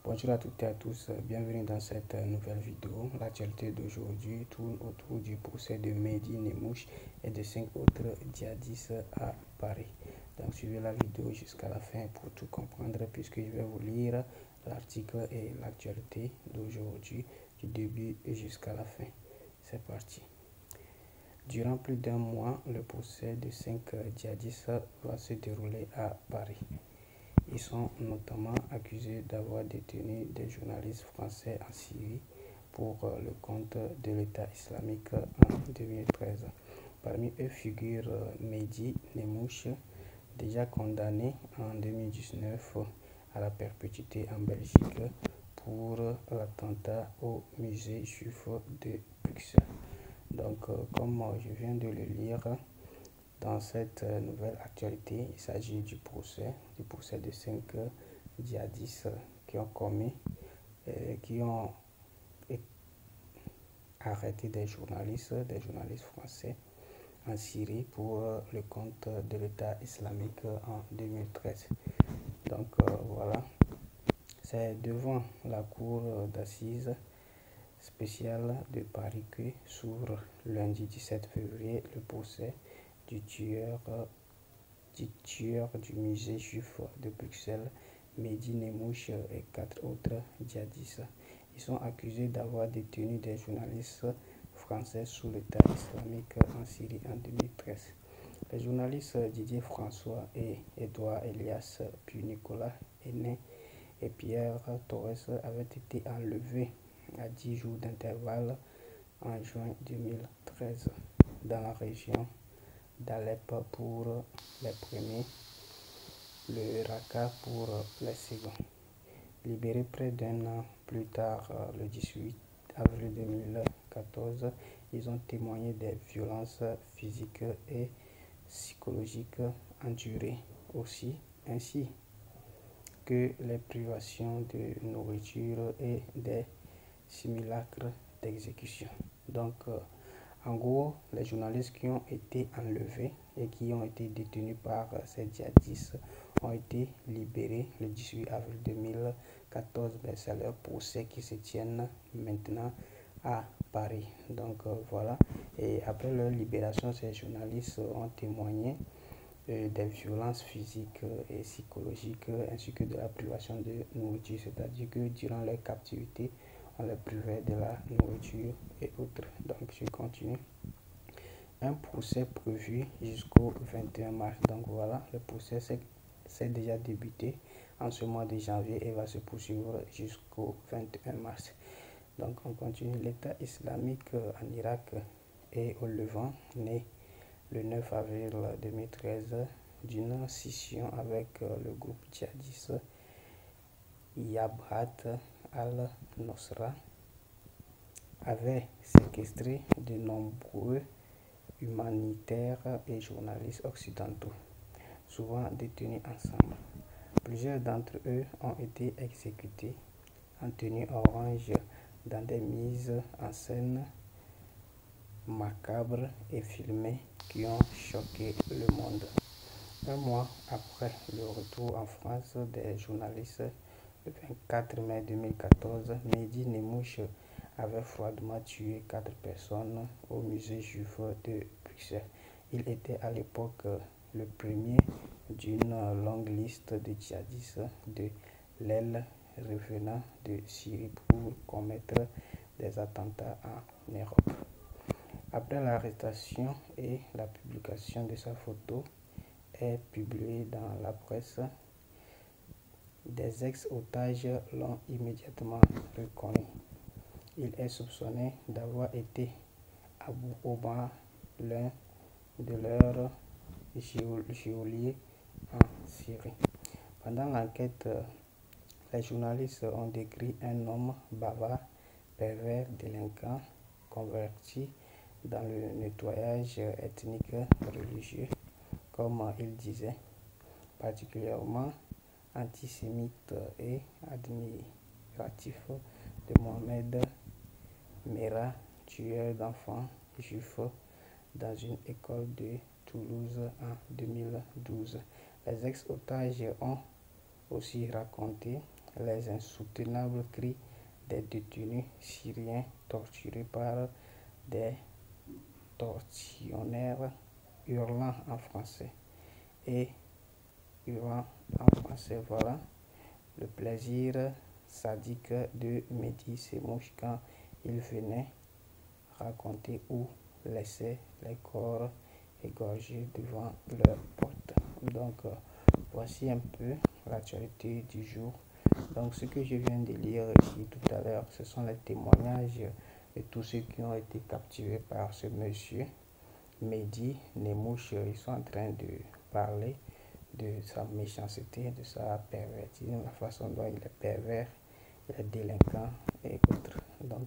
Bonjour à toutes et à tous, bienvenue dans cette nouvelle vidéo. L'actualité d'aujourd'hui tourne autour du procès de Mehdi Nemmouche et de 5 autres djihadistes à Paris. Donc suivez la vidéo jusqu'à la fin pour tout comprendre, puisque je vais vous lire l'article et l'actualité d'aujourd'hui du début jusqu'à la fin. C'est parti. Durant plus d'un mois, le procès de 5 djihadistes va se dérouler à Paris. Ils sont notamment accusés d'avoir détenu des journalistes français en Syrie pour le compte de l'État islamique en 2013. Parmi eux figure Mehdi Nemmouche, déjà condamné en 2019 à la perpétuité en Belgique pour l'attentat au musée juif de Bruxelles. Donc, comme je viens de le lire, dans cette nouvelle actualité, il s'agit du procès de 5 djihadistes qui ont arrêté des journalistes français en Syrie pour le compte de l'État islamique en 2013. Donc voilà, c'est devant la cour d'assises spéciale de Paris que s'ouvre lundi 17 février le procès du tueur du musée juif de Bruxelles, Mehdi Nemmouche, et 4 autres djihadistes. Ils sont accusés d'avoir détenu des journalistes français sous l'État islamique en Syrie en 2013. Les journalistes Didier François et Edouard Elias, puis Nicolas Hennet et Pierre Torres avaient été enlevés à 10 jours d'intervalle en juin 2013 dans la région d'Alep pour les premiers, le Raqqa pour les seconds. Libérés près d'un an plus tard, le 18 avril 2014, ils ont témoigné des violences physiques et psychologiques endurées aussi, ainsi que les privations de nourriture et des simulacres d'exécution. Donc, en gros, les journalistes qui ont été enlevés et qui ont été détenus par ces djihadistes ont été libérés le 18 avril 2014. C'est leur procès qui se tiennent maintenant à Paris. Donc voilà. Et après leur libération, ces journalistes ont témoigné des violences physiques et psychologiques ainsi que de la privation de nourriture. C'est-à-dire que durant leur captivité, on les privait de la nourriture et autres. Donc je continue. Un procès prévu jusqu'au 21 mars. Donc voilà, le procès s'est déjà débuté en ce mois de janvier et va se poursuivre jusqu'au 21 mars. Donc on continue. L'État islamique en Irak et au Levant, né le 9 avril 2013 d'une scission avec le groupe djihadiste Jabhat al-Nusra, avait séquestré de nombreux humanitaires et journalistes occidentaux, souvent détenus ensemble. Plusieurs d'entre eux ont été exécutés en tenue orange dans des mises en scène macabres et filmées qui ont choqué le monde. Un mois après le retour en France des journalistes, le 24 mai 2014, Mehdi Nemmouche avait froidement tué 4 personnes au musée juif de Bruxelles. Il était à l'époque le premier d'une longue liste de djihadistes de l'aile revenant de Syrie pour commettre des attentats en Europe. Après l'arrestation et la publication de sa photo est publiée dans la presse, des ex-otages l'ont immédiatement reconnu. Il est soupçonné d'avoir été Abu Omar, l'un de leurs geôliers en Syrie. Pendant l'enquête, les journalistes ont décrit un homme bavard, pervers, délinquant, converti dans le nettoyage ethnique religieux, comme il disait, particulièrement antisémite et admiratif de Mohamed Merah, tueur d'enfants juifs dans une école de Toulouse en 2012. Les ex-otages ont aussi raconté les insoutenables cris des détenus syriens torturés par des tortionnaires hurlant en français. Voilà le plaisir sadique de Mehdi Semouche quand il venait raconter ou laisser les corps égorgés devant leur porte. Donc, voici un peu l'actualité du jour. Donc, ce que je viens de lire ici tout à l'heure, ce sont les témoignages de tous ceux qui ont été capturés par ce monsieur Mehdi Nemouche. Ils sont en train de parler de sa méchanceté, de sa perversion, la façon dont il est pervers, il est délinquant et autres. Donc,